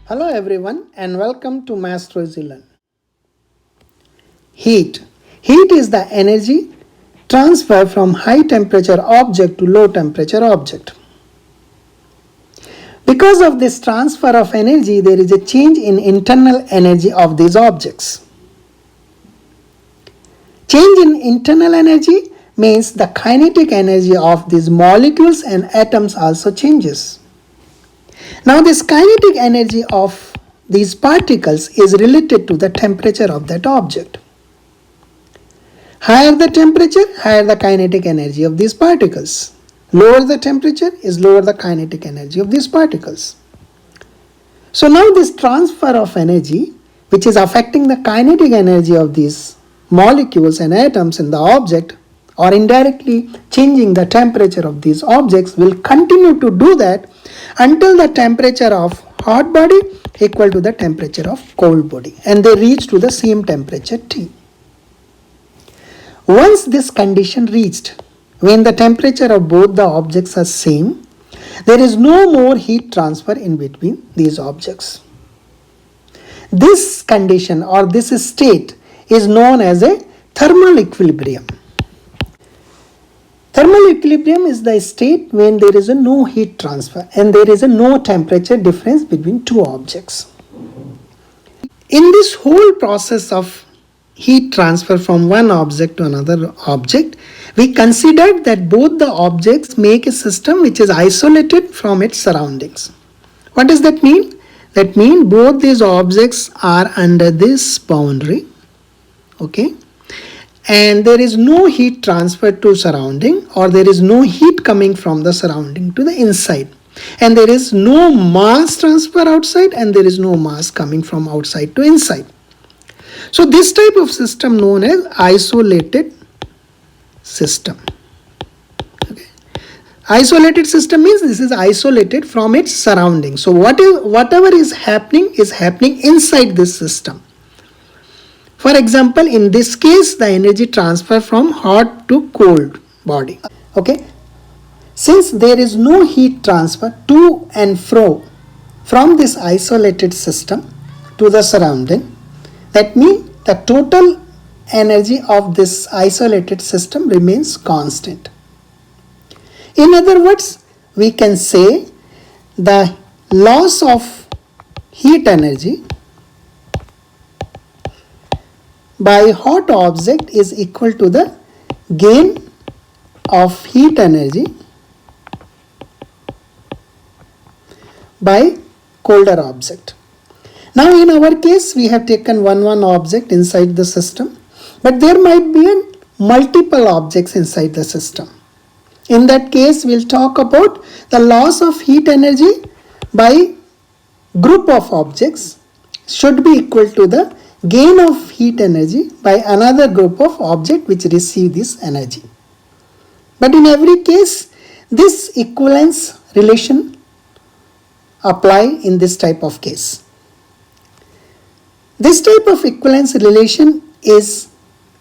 Hello everyone and welcome to Master Zealand. Heat. Heat is the energy transfer from high temperature object to low temperature object. Because of this transfer of energy, there is a change in internal energy of these objects. Change in internal energy means the kinetic energy of these molecules and atoms also changes. Now this kinetic energy of these particles is related to the temperature of that object. Higher the temperature, higher the kinetic energy of these particles. Lower the temperature is lower the kinetic energy of these particles. So now this transfer of energy, which is affecting the kinetic energy of these molecules and atoms in the object, or indirectly changing the temperature of these objects, will continue to do that until the temperature of hot body equal to the temperature of cold body, and they reach to the same temperature T. Once this condition reached, when the temperature of both the objects are same, there is no more heat transfer in between these objects. This condition or this state is known as a thermal equilibrium. Thermal equilibrium is the state when there is no heat transfer and there is no temperature difference between two objects. In this whole process of heat transfer from one object to another object, we considered that both the objects make a system which is isolated from its surroundings. What does that mean? That means both these objects are under this boundary, okay, and there is no heat transfer to surrounding, or there is no heat coming from the surrounding to the inside, and there is no mass transfer outside and there is no mass coming from outside to inside. So this type of system known as isolated system. Okay. Isolated system means this is isolated from its surroundings. So whatever is happening inside this system. For example, in this case, the energy transfer from hot to cold body. Okay. Since there is no heat transfer to and fro from this isolated system to the surrounding, that means the total energy of this isolated system remains constant. In other words, we can say the loss of heat energy by hot object is equal to the gain of heat energy by colder object. Now in our case, we have taken one object inside the system, but there might be multiple objects inside the system. In that case, we'll talk about the loss of heat energy by group of objects should be equal to the gain of heat energy by another group of objects which receive this energy. But in every case, this equivalence relation apply in this type of case. This type of equivalence relation is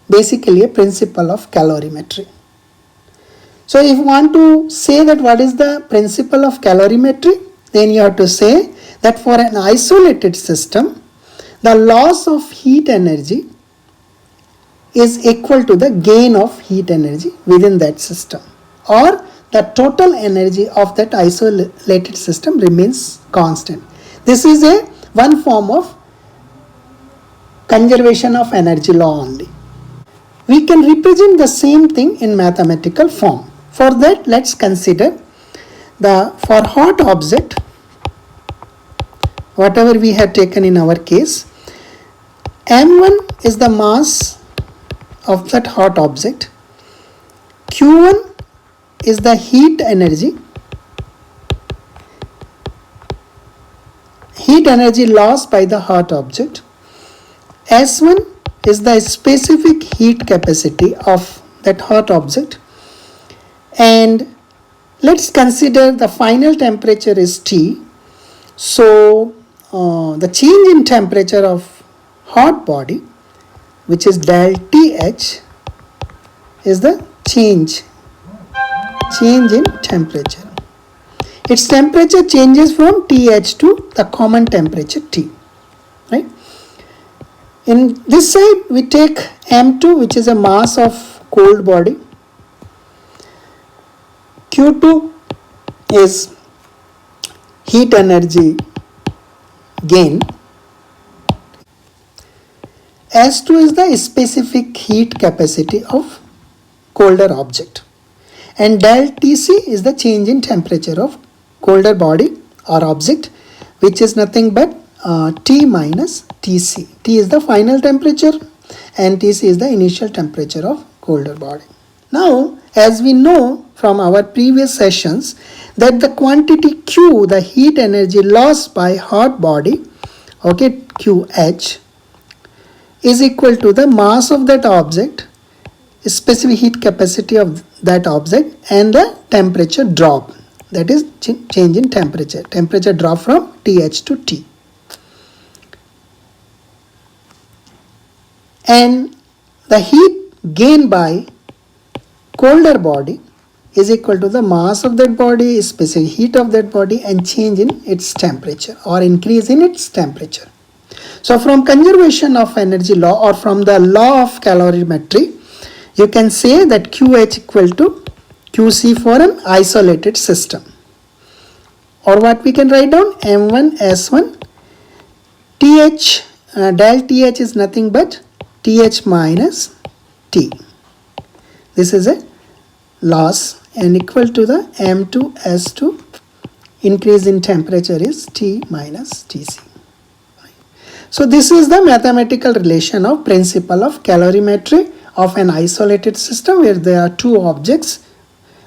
basically a principle of calorimetry. So if you want to say that what is the principle of calorimetry, then you have to say that for an isolated system, the loss of heat energy is equal to the gain of heat energy within that system, or the total energy of that isolated system remains constant. This is one form of conservation of energy law only. We can represent the same thing in mathematical form. For that, let's consider for hot object, whatever we have taken in our case, m1 is the mass of that hot object, q1 is the heat energy lost by the hot object, S1 is the specific heat capacity of that hot object, and let's consider the final temperature is T. So the change in temperature of hot body, which is del Th, is the change in temperature. its temperature changes from Th to the common temperature T, right? In this side we take M2, which is a mass of cold body. Q2 is heat energy gain. S2 is the specific heat capacity of colder object, and del Tc is the change in temperature of colder body or object, which is nothing but T minus Tc. T is the final temperature and Tc is the initial temperature of colder body. Now, as we know from our previous sessions, that the quantity Q, the heat energy lost by hot body, okay, QH, is equal to the mass of that object, specific heat capacity of that object, and the temperature drop, that is change in temperature drop from Th to T. And the heat gained by colder body is equal to the mass of that body, specific heat of that body, and change in its temperature or increase in its temperature. So from conservation of energy law or from the law of calorimetry, you can say that QH equal to QC for an isolated system. Or what we can write down, M1 S1 TH, del TH is nothing but TH minus T. This is a loss, and equal to the M2 S2 increase in temperature is T minus Tc. So this is the mathematical relation of principle of calorimetry of an isolated system where there are two objects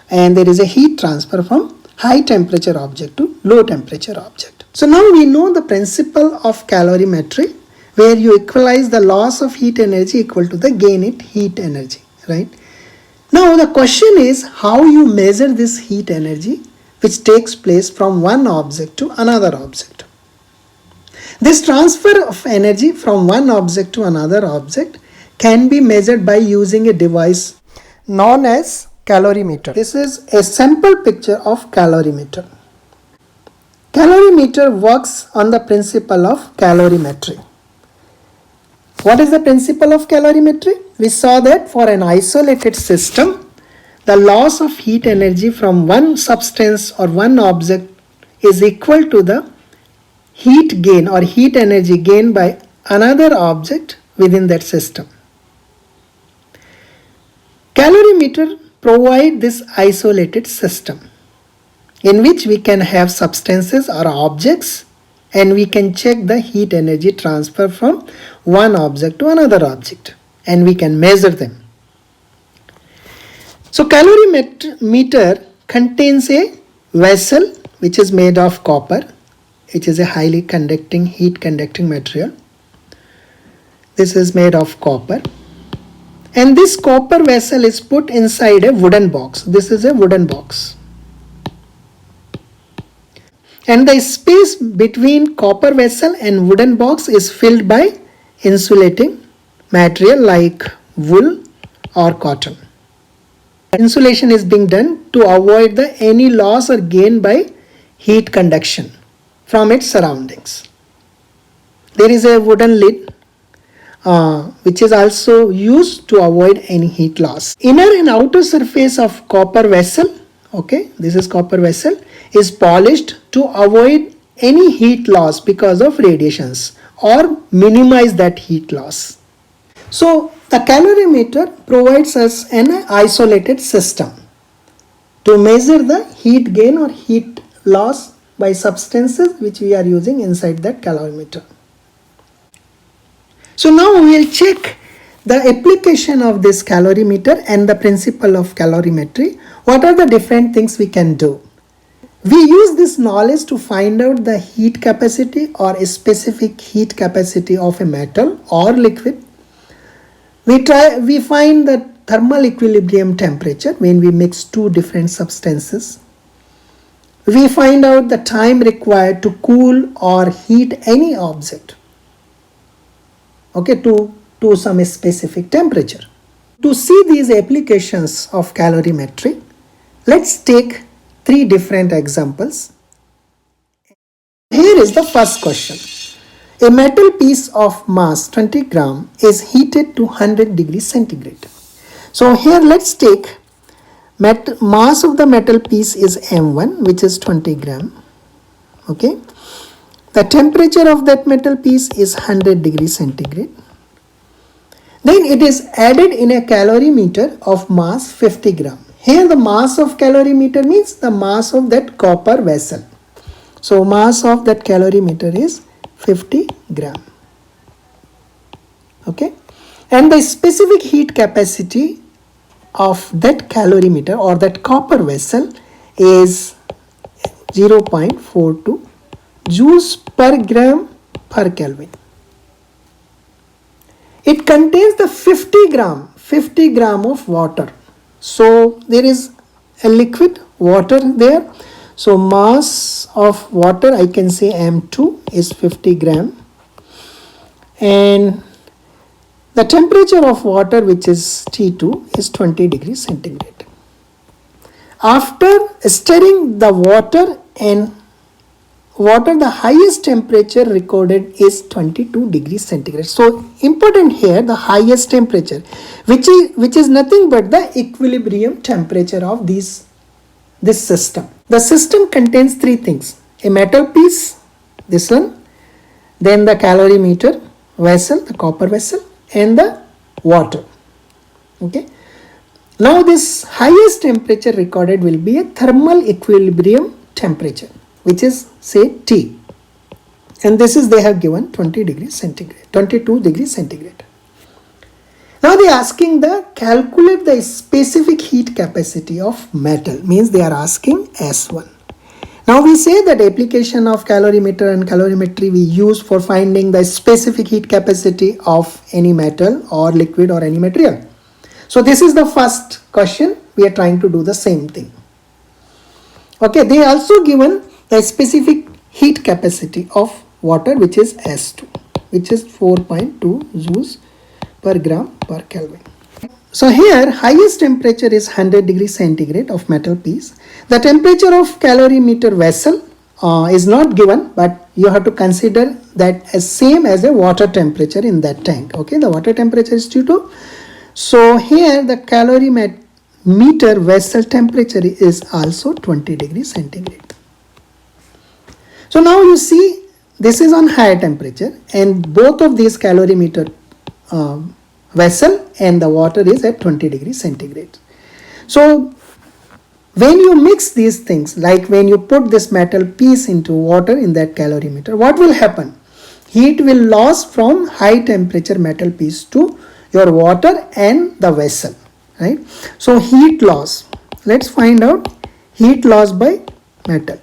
and there is a heat transfer from high temperature object to low temperature object. So now we know the principle of calorimetry, where you equalize the loss of heat energy equal to the gain in heat energy, right? Now the question is how you measure this heat energy which takes place from one object to another object. This transfer of energy from one object to another object can be measured by using a device known as calorimeter. This is a sample picture of calorimeter. Calorimeter works on the principle of calorimetry. What is the principle of calorimetry? We saw that for an isolated system, the loss of heat energy from one substance or one object is equal to the heat gain or heat energy gained by another object within that system. Calorimeter provides this isolated system in which we can have substances or objects and we can check the heat energy transfer from one object to another object and we can measure them. So calorimeter contains a vessel which is made of copper, which is a highly conducting, heat conducting material. This is made of copper, and this copper vessel is put inside a wooden box. This is a wooden box. And the space between copper vessel and wooden box is filled by insulating material like wool or cotton. Insulation is being done to avoid any loss or gain by heat conduction from its surroundings. There is a wooden lid which is also used to avoid any heat loss. Inner and outer surface of copper vessel, okay, this is copper vessel, is polished to avoid any heat loss because of radiations or minimize that heat loss. So the calorimeter provides us an isolated system to measure the heat gain or heat loss by substances which we are using inside that calorimeter. So now we will check the application of this calorimeter and the principle of calorimetry. What are the different things we can do? We use this knowledge to find out the heat capacity or a specific heat capacity of a metal or liquid. We find the thermal equilibrium temperature when we mix two different substances. We find out the time required to cool or heat any object, okay, to some specific temperature. To see these applications of calorimetry, let's take three different examples. Here is the first question. A metal piece of mass 20 gram is heated to 100 degrees centigrade. So here let's take mass of the metal piece is M1, which is 20 gram. Okay. The temperature of that metal piece is 100 degrees centigrade. Then it is added in a calorimeter of mass 50 gram. Here the mass of calorimeter means the mass of that copper vessel. So mass of that calorimeter is 50 gram. Okay. And the specific heat capacity of that calorimeter or that copper vessel is 0.42 joules per gram per Kelvin. It contains the 50 gram of water. So there is a liquid water there. So mass of water, I can say M2 is 50 gram. And the temperature of water, which is T2, is 20 degrees centigrade. After stirring the water, the highest temperature recorded is 22 degrees centigrade. So important here, the highest temperature, which is nothing but the equilibrium temperature of this system. The system contains three things: a metal piece, this one, then the calorimeter vessel, the copper vessel, and the water. Okay. Now this highest temperature recorded will be a thermal equilibrium temperature, which is say T, and this is they have given 20 degrees centigrade, 22 degrees centigrade. Now they are asking the calculate the specific heat capacity of metal, means they are asking S1. Now we say that application of calorimeter and calorimetry we use for finding the specific heat capacity of any metal or liquid or any material. So this is the first question, we are trying to do the same thing. Okay, they also given the specific heat capacity of water, which is S2, which is 4.2 joules per gram per Kelvin. So here highest temperature is 100 degrees centigrade of metal piece. The temperature of calorimeter vessel is not given, but you have to consider that as same as a water temperature in that tank. Okay, the water temperature is T2. So here the calorimeter vessel temperature is also 20 degrees centigrade. So now you see this is on higher temperature, and both of these calorimeter vessel and the water is at 20 degrees centigrade. So when you mix these things, like when you put this metal piece into water in that calorimeter, what will happen? Heat will loss from high temperature metal piece to your water and the vessel, right? So heat loss, let's find out heat loss by metal.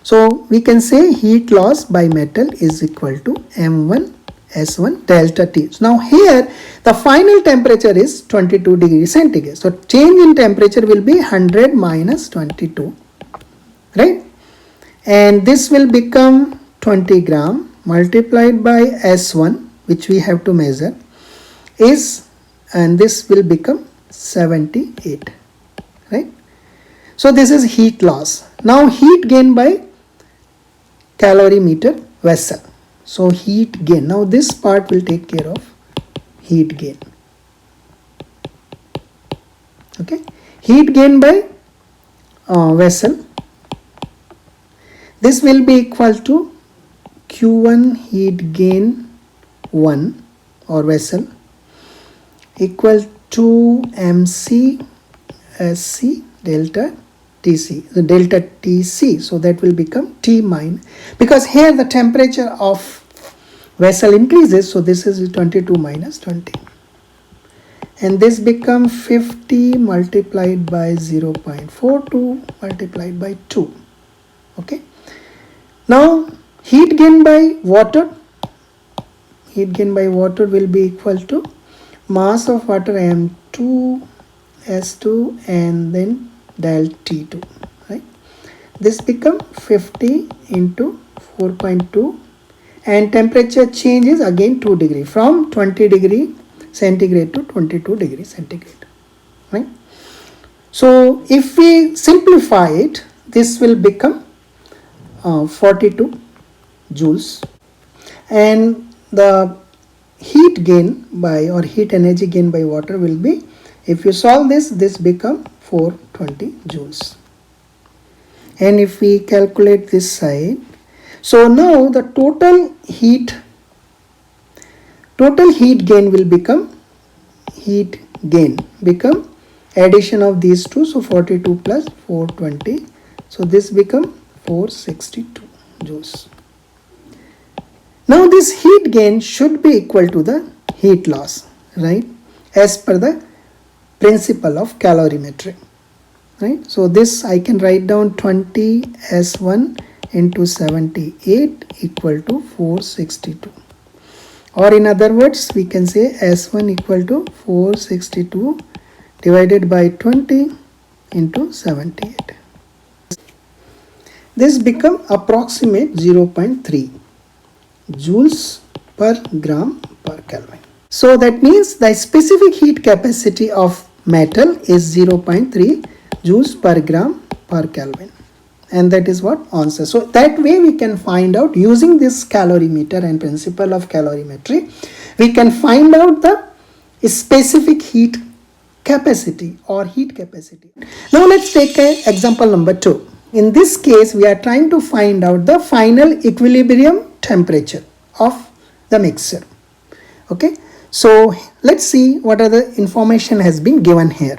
So we can say heat loss by metal is equal to M1 S1 delta T. So now here the final temperature is 22 degrees centigrade. So change in temperature will be 100 minus 22, right? And this will become 20 gram multiplied by S1, which we have to measure, and this will become 78, right? So this is heat loss. Now heat gain by calorimeter vessel. So heat gain. Now this part will take care of heat gain. Okay. Heat gain by vessel. This will be equal to Q1 heat gain 1 or vessel equal to MC SC delta TC, the delta TC. So that will become T minus, because here the temperature of vessel increases, so this is 22 minus 20, and this becomes 50 multiplied by 0.42 multiplied by 2. Okay. Now heat gain by water, will be equal to mass of water M2 S2 and then del T2, right? This become 50 into 4.2, and temperature changes again 2 degree from 20 degree centigrade to 22 degree centigrade, right? So if we simplify it, this will become 42 joules, and the heat gain by, or heat energy gain by water will be, if you solve this become 420 joules. And if we calculate this side, so now the total heat gain will become, addition of these two, so 42 plus 420, so this become 462 joules. Now this heat gain should be equal to the heat loss, right, as per the principle of calorimetry, right? So this I can write down 20 S1 into 78 equal to 462, or in other words we can say S1 equal to 462 divided by 20 into 78. This become approximate 0.3 joules per gram per Kelvin. So that means the specific heat capacity of metal is 0.3 joules per gram per Kelvin, and that is what answer. So that way we can find out, using this calorimeter and principle of calorimetry, we can find out the specific heat capacity or heat capacity. Now let's take example number 2. In this case we are trying to find out the final equilibrium temperature of the mixture. Okay, so let's see what are the information has been given here.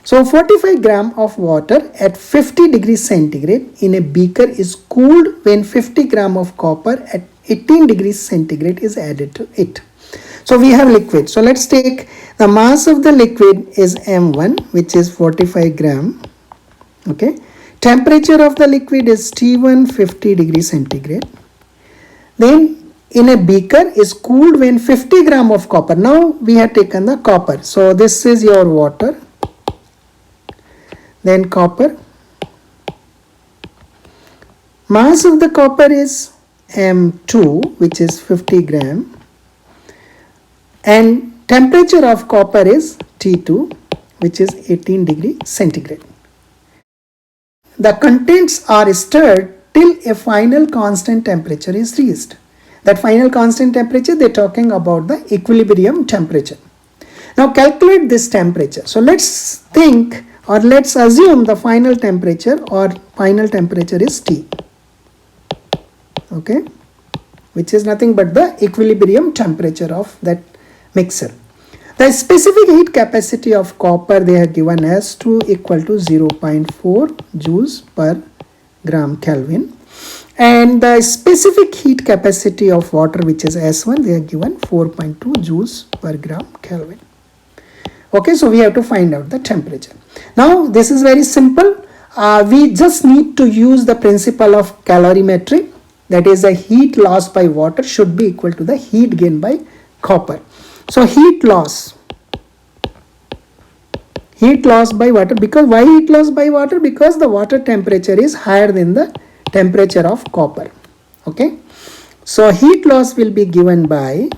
So 45 gram of water at 50 degrees centigrade in a beaker is cooled when 50 gram of copper at 18 degrees centigrade is added to it. So we have liquid. So let's take the mass of the liquid is M1, which is 45 gram. Okay. Temperature of the liquid is T1 50 degrees centigrade. Then in a beaker is cooled when 50 gram of copper. Now we have taken the copper. So this is your water. Then copper. Mass of the copper is M2, which is 50 gram. And temperature of copper is T2, which is 18 degree centigrade. The contents are stirred till a final constant temperature is reached. That final constant temperature, they are talking about the equilibrium temperature. Now calculate this temperature. So let's think, or let's assume the final temperature is T. Okay, which is nothing but the equilibrium temperature of that mixer. The specific heat capacity of copper they have given as to equal to 0.4 joules per gram Kelvin, and the specific heat capacity of water, which is S1, they are given 4.2 joules per gram Kelvin. Okay, so we have to find out the temperature. Now this is very simple. We just need to use the principle of calorimetry, that is the heat loss by water should be equal to the heat gain by copper. So heat loss by water, because why heat loss by water? Because the water temperature is higher than the temperature of copper. Okay, so heat loss will be given by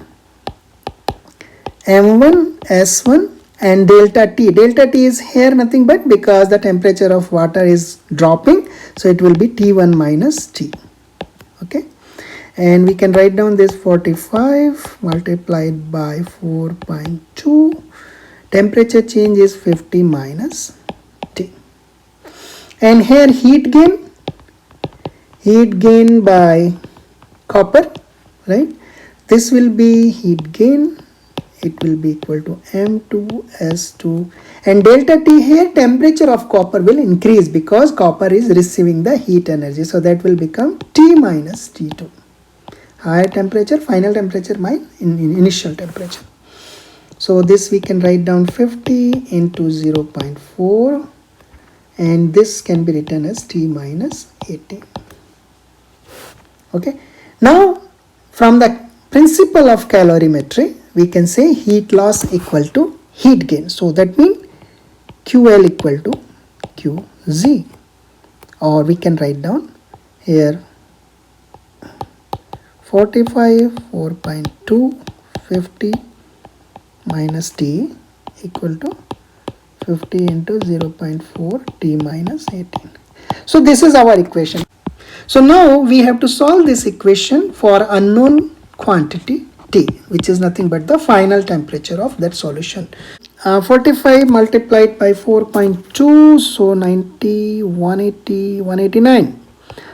M1 S1 and delta T. Delta T is here nothing but because the temperature of water is dropping, so it will be T1 minus T. Okay, and we can write down this 45 multiplied by 4.2. Temperature change is 50 minus T. And here heat gain by copper, right? This will be heat gain. It will be equal to M2S2, and delta T here, temperature of copper will increase because copper is receiving the heat energy, so that will become T minus T2. Higher temperature, final temperature minus initial temperature. So this we can write down 50 into 0.4, and this can be written as T minus 18. Okay, now from the principle of calorimetry, we can say heat loss equal to heat gain. So that means QL equal to QZ, or we can write down here 45 4.2 50 minus T equal to 50 into 0.4 T minus 18. So this is our equation. So now we have to solve this equation for unknown quantity T, which is nothing but the final temperature of that solution. 45 multiplied by 4.2, so 90, 180, 189.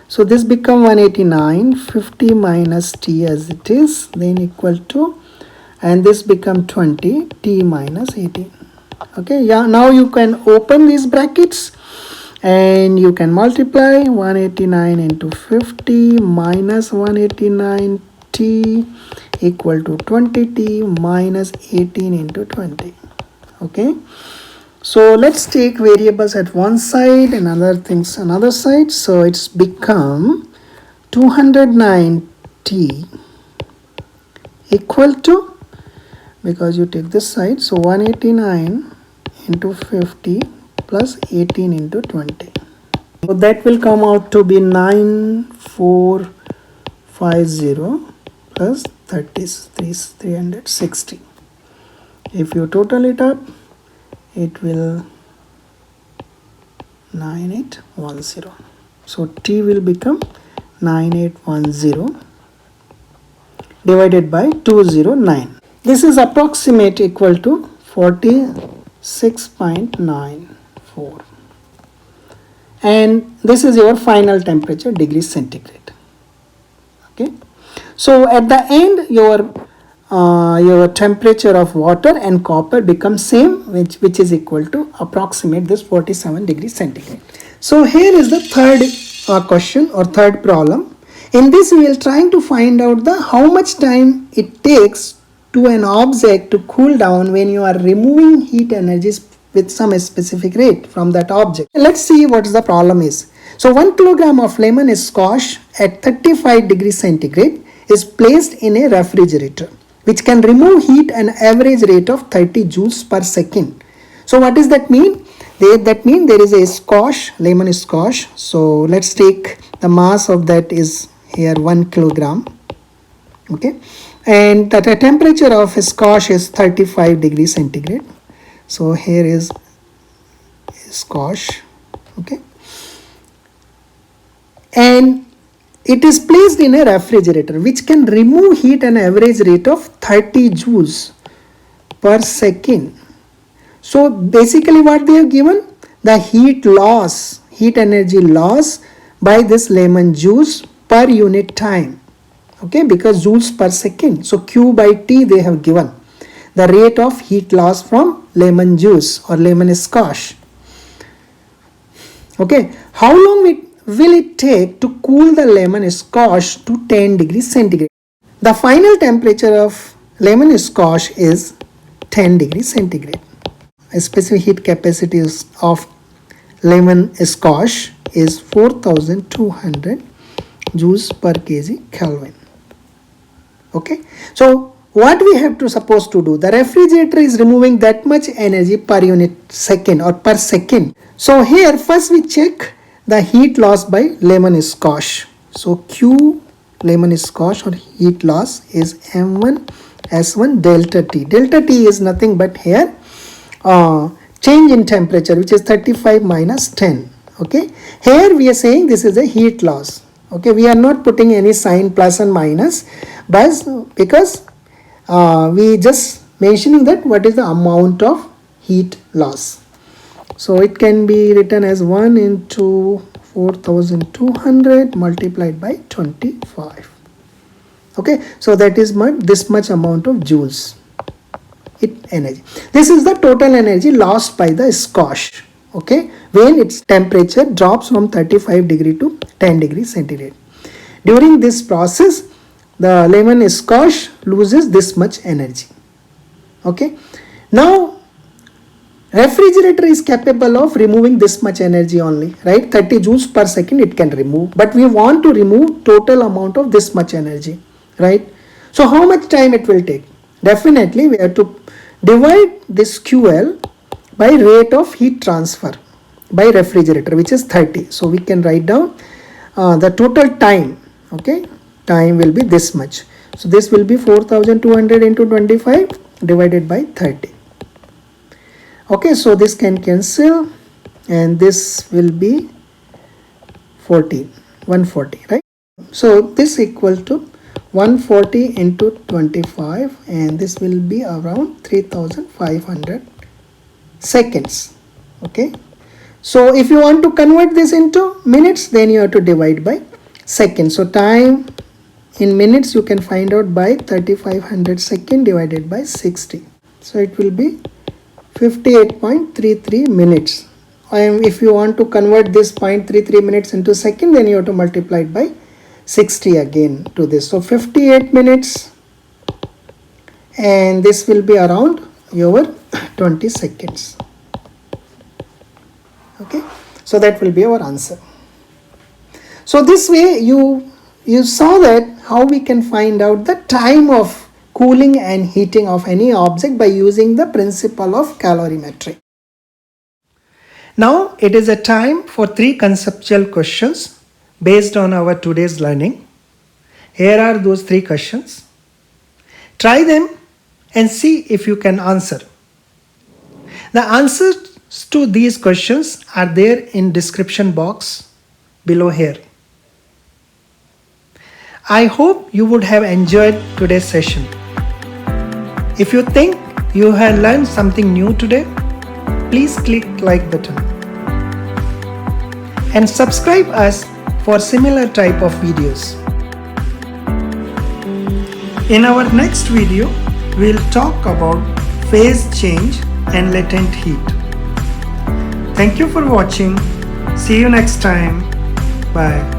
So this become 189, 50 minus T as it is, then equal to, and this become 20, T minus 18. Okay, yeah, now you can open these brackets and you can multiply 189 into 50 minus 189 T equal to 20T minus 18 into 20. Okay, so let's take variables at one side and other things another side. So it's become 209T equal to, because you take this side, so 189 into 50 plus 18 into 20. So that will come out to be 9450 plus 360. If you total it up, it will 9810. So T will become 9810 divided by 209. This is approximate equal to 46.94. And this is your final temperature, degrees centigrade. Okay. So at the end, your temperature of water and copper becomes same, which is equal to approximate this 47 degrees centigrade. So here is the third question or third problem. In this we are trying to find out how much time it takes to an object to cool down when you are removing heat energies with some specific rate from that object. Let's see what the problem is. So 1 kilogram of lemon squash at 35 degrees centigrade is placed in a refrigerator, which can remove heat an average rate of 30 joules per second. So what does that mean? That means there is a squash, lemon squash. So let's take the mass of that is here 1 kilogram. Okay, and the temperature of a squash is 35 degrees centigrade. So here is squash. Okay, and it is placed in a refrigerator which can remove heat an average rate of 30 joules per second. So basically what they have given, the heat energy loss by this lemon juice per unit time. Okay, because joules per second. So Q by T they have given the rate of heat loss from lemon juice or lemon squash. Okay, how long will it take to cool the lemon squash to 10 degrees centigrade? The final temperature of lemon squash is 10 degrees centigrade. A specific heat capacity of lemon squash is 4200 joules per kg Kelvin. Okay, so what we have to suppose to do, the refrigerator is removing that much energy per unit second or per second. So here first we check the heat loss by lemon squash. So Q lemon squash or heat loss is M1 S1 delta T. Delta T is nothing but here change in temperature, which is 35 minus 10. Okay, here we are saying this is a heat loss. Okay, we are not putting any sign plus and minus, but because we just mentioning that what is the amount of heat loss. So it can be written as 1 into 4200 multiplied by 25. Okay, so that is this much amount of joules energy. This is the total energy lost by the squash. Okay, when its temperature drops from 35 degree to 10 degrees centigrade. During this process, the lemon squash loses this much energy. Okay, now refrigerator is capable of removing this much energy only, right? 30 joules per second it can remove, but we want to remove total amount of this much energy, right? So how much time it will take? Definitely we have to divide this QL by rate of heat transfer by refrigerator, which is 30. So we can write down the total time. Okay, time will be this much. So this will be 4200 into 25 divided by 30. Okay, so this can cancel and this will be 140, right? So this equal to 140 into 25 and this will be around 3500 seconds. Okay, so if you want to convert this into minutes, then you have to divide by seconds. So time in minutes you can find out by 3500 second divided by 60. So it will be 58.33 minutes. And if you want to convert this 0.33 minutes into second, then you have to multiply it by 60 again to this. So 58 minutes and this will be around your 20 seconds. Okay, so that will be our answer. So this way you saw that how we can find out the time of cooling and heating of any object by using the principle of calorimetry. Now it is a time for 3 conceptual questions based on our today's learning. Here are those 3 questions. Try them and see if you can answer. The answers to these questions are there in description box below here. I hope you would have enjoyed today's session. If you think you have learned something new today, please click like button and subscribe us for similar type of videos. In our next video, we'll talk about phase change and latent heat. Thank you for watching. See you next time. Bye.